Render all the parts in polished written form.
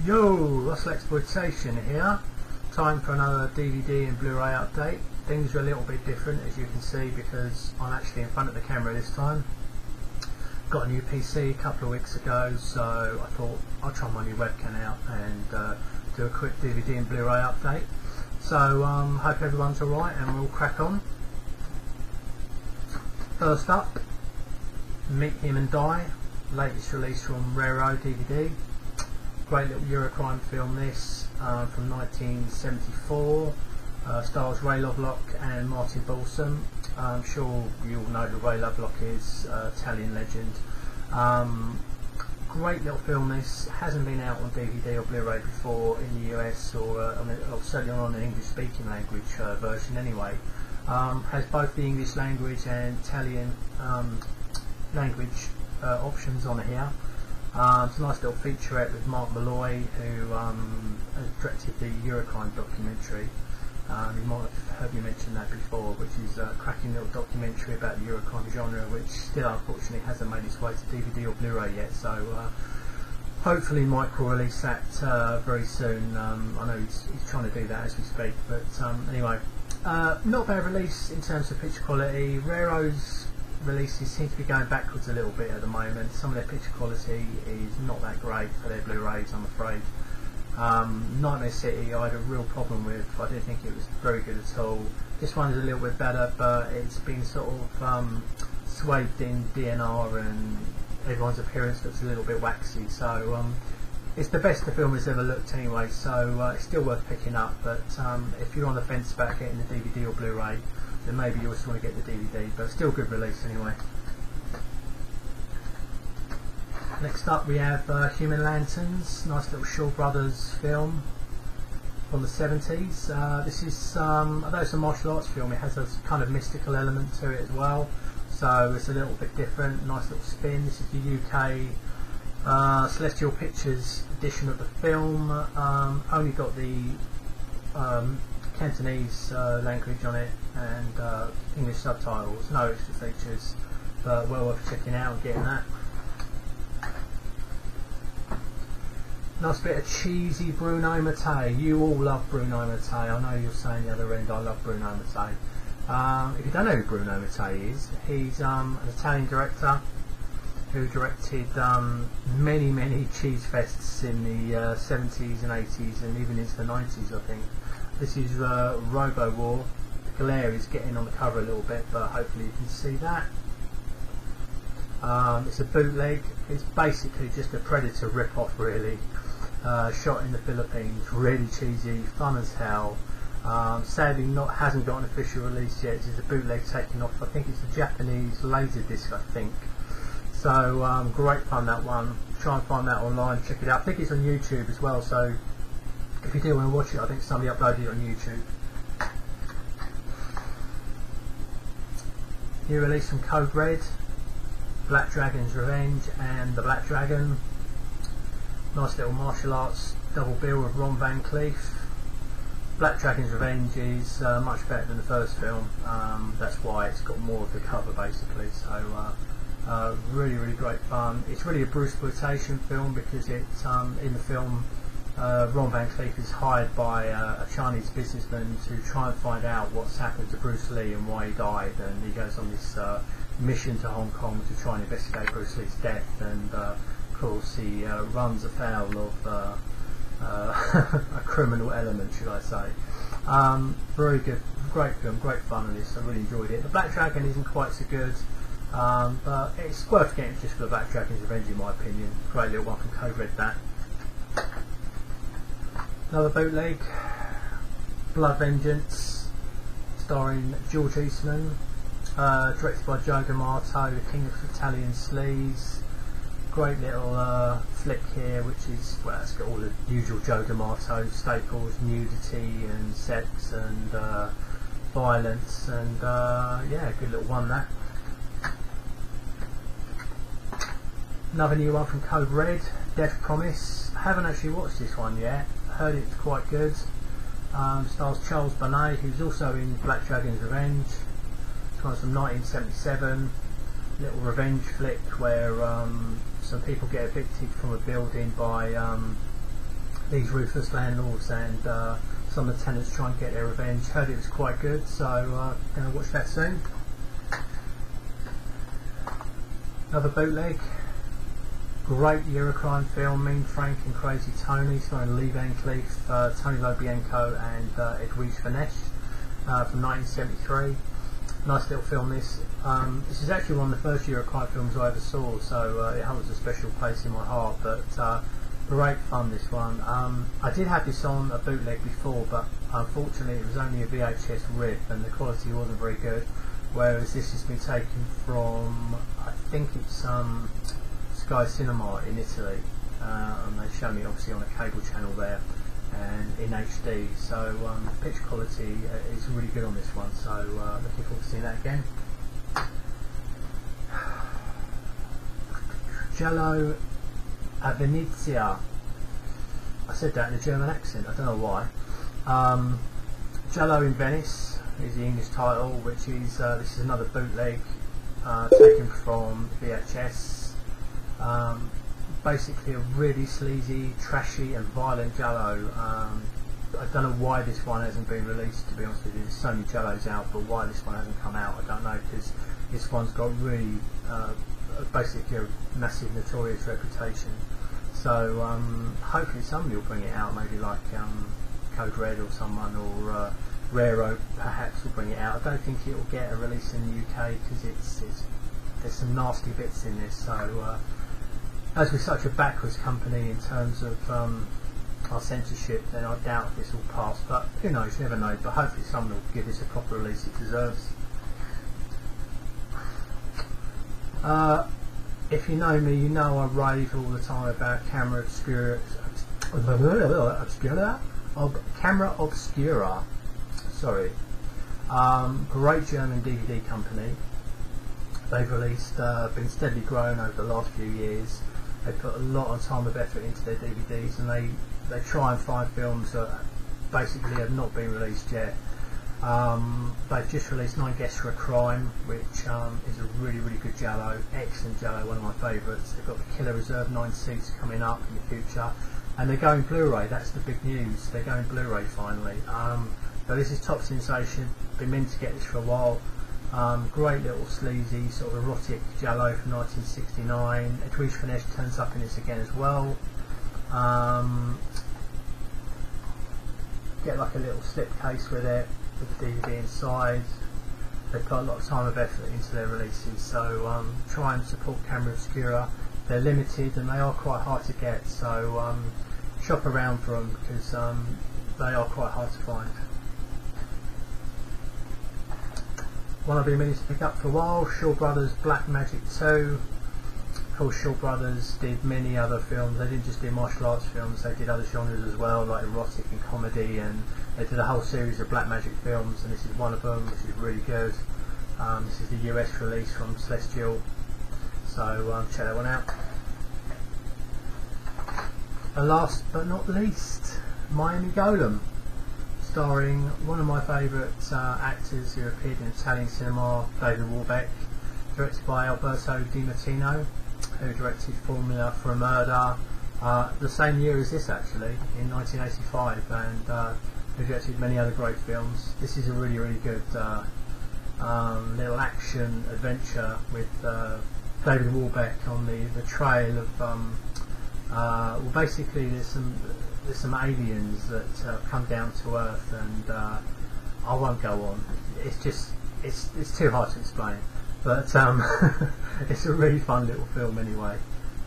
Yo, Russell Exploitation here. Time for another DVD and Blu-ray update. Things are a little bit different, as you can see, because I'm actually in front of the camera this time. Got a new PC a couple of weeks ago, so I thought I'll try my new webcam out and do a quick DVD and Blu-ray update. So hope everyone's alright and we'll crack on. First up, Meet Him and Die, latest release from Raro DVD. Great little Eurocrime film this, from 1974. Stars Ray Lovelock and Martin Balsam. I'm sure you all know who Ray Lovelock is, Italian legend. Great little film this, hasn't been out on DVD or Blu-ray before in the US or certainly on an English speaking language version anyway. Has both the English language and Italian language options on here. It's a nice little featurette with Mark Malloy, who has directed the Eurocrime documentary. You might have heard me mention that before, which is a cracking little documentary about the Eurocrime genre, which still unfortunately hasn't made its way to DVD or Blu-ray yet, so hopefully Mike will release that very soon. I know he's trying to do that as we speak, but anyway, not a bad release in terms of picture quality. Raro's releases seem to be going backwards a little bit at the moment. Some of their picture quality is not that great for their Blu-rays, I'm afraid. Nightmare City I had a real problem with. I didn't think it was very good at all. This one's a little bit better, but it's been sort of swathed in DNR and everyone's appearance looks a little bit waxy, so it's the best the film has ever looked anyway, so it's still worth picking up. But if you're on the fence about getting the DVD or Blu-ray, then maybe you also want to get the DVD, but still good release anyway. Next up we have Human Lanterns, nice little Shaw Brothers film from the 70s. This is, although it's a martial arts film, it has a kind of mystical element to it as well, so it's a little bit different, nice little spin. This is the UK Celestial Pictures edition of the film. Only got the Cantonese language on it and English subtitles, no extra features, but well worth checking out and getting that. Nice bit of cheesy Bruno Mattei. You all love Bruno Mattei. I know you're saying the other end, I love Bruno Mattei. If you don't know who Bruno Mattei is, he's an Italian director who directed many cheese fests in the 70s and 80s and even into the 90s, I think. This is Robo War. The glare is getting on the cover a little bit, but hopefully you can see that. It's a bootleg. It's basically just a Predator rip-off, really. Shot in the Philippines, really cheesy, fun as hell. Sadly hasn't got an official release yet. It's a bootleg taken off, I think it's a Japanese Laserdisc, I think. So great fun, that one. Try and find that online, check it out. I think it's on YouTube as well, so if you do want to watch it, I think somebody uploaded it on YouTube. New release from Code Red, Black Dragon's Revenge and The Black Dragon. Nice little martial arts double bill with Ron Van Cleef. Black Dragon's Revenge is much better than the first film. That's why it's got more of the cover basically. So really great fun. It's really a Bruceploitation film because it's in the film Ron Van Cleef is hired by a Chinese businessman to try and find out what's happened to Bruce Lee and why he died, and he goes on this mission to Hong Kong to try and investigate Bruce Lee's death, and of course he runs afoul of a criminal element, should I say. Very good, great film, great fun in this. I really enjoyed it. The Black Dragon isn't quite so good, but it's worth getting just for The Black Dragon's Revenge in my opinion. Great little one from Code Red, that. Another bootleg, Blood Vengeance, starring George Eastman, directed by Joe D'Amato, the king of Italian sleaze. Great little flick here, which is, well, it's got all the usual Joe D'Amato staples, nudity and sex and violence, and yeah, good little one, that. Another new one from Code Red, Death Promise. I haven't actually watched this one yet. Heard it's quite good. Stars Charles Bonnet, who's also in Black Dragon's Revenge. This one's from 1977. Little revenge flick where some people get evicted from a building by these ruthless landlords and some of the tenants try and get their revenge. Heard it was quite good, so going to watch that soon. Another bootleg. Great Eurocrime film, Mean Frank and Crazy Tony, starring Lee Van Cleef, Tony Lobianco and Edwige Finesse, from 1973. Nice little film this. This is actually one of the first Eurocrime films I ever saw, so it holds a special place in my heart, but great fun, this one. I did have this on a bootleg before, but unfortunately it was only a VHS rip and the quality wasn't very good, whereas this has been taken from, I think it's Sky Cinema in Italy, and they show me obviously on a cable channel there and in HD, so picture quality is really good on this one, so looking forward to seeing that again. Giallo a Venezia. I said that in a German accent, I don't know why. Giallo in Venice is the English title, which is this is another bootleg taken from VHS. Basically a really sleazy, trashy and violent giallo. I don't know why this one hasn't been released, to be honest with you. There's so many giallos out, but why this one hasn't come out I don't know, because this one's got really basically a massive notorious reputation. So hopefully somebody will bring it out, maybe like Code Red or someone, or Raro perhaps will bring it out. I don't think it will get a release in the UK because there's some nasty bits in this, so as we're such a backwards company in terms of our censorship, then I doubt this will pass, but who knows, you never know, but hopefully someone will give this a proper release it deserves. If you know me, you know I rave all the time about Camera Obscura. Camera Obscura. Sorry. Great German DVD company. They've released, been steadily growing over the last few years. They put a lot of time and effort into their DVDs, and they try and find films that basically have not been released yet. They've just released 9 Guests for a Crime, which is a really, really good giallo, excellent giallo, one of my favourites. They've got The Killer Reserve 9 Seats coming up in the future, and they're going Blu-ray. That's the big news. They're going Blu-ray finally. So this is top sensation. Been meant to get this for a while. Great little sleazy sort of erotic giallo from 1969. Edwige Finesse turns up in this again as well. Get like a little slipcase with it, with the DVD inside. They put a lot of time and effort into their releases, so try and support Camera Obscura. They're limited and they are quite hard to get, so shop around for them because they are quite hard to find. One I've been meaning to pick up for a while, Shaw Brothers Black Magic 2. Of course, Shaw Brothers did many other films. They didn't just do martial arts films, they did other genres as well, like erotic and comedy, and they did a whole series of Black Magic films, and this is one of them, which is really good. This is the US release from Celestial, so check that one out. And last but not least, Miami Golem, starring one of my favourite actors who appeared in Italian cinema, David Warbeck, directed by Alberto Di Martino, who directed Formula for a Murder the same year as this actually, in 1985, and who directed many other great films. This is a really, really good little action adventure with David Warbeck on the trail of well, basically there's some aliens that come down to Earth, and I won't go on. It's just it's too hard to explain, but it's a really fun little film anyway.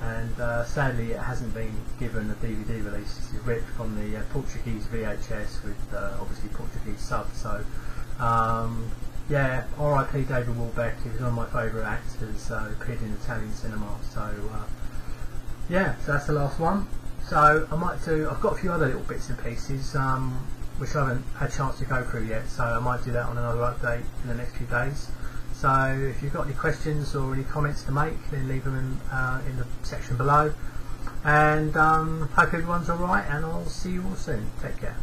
And sadly, it hasn't been given a DVD release. This is ripped from the Portuguese VHS with obviously Portuguese subs. So yeah, R.I.P. David Warbeck. He was one of my favourite actors. Appeared in Italian cinema. So yeah, so that's the last one. So I might do. I've got a few other little bits and pieces which I haven't had a chance to go through yet. So I might do that on another update in the next few days. So if you've got any questions or any comments to make, then leave them in the section below. And hope everyone's alright, and I'll see you all soon. Take care.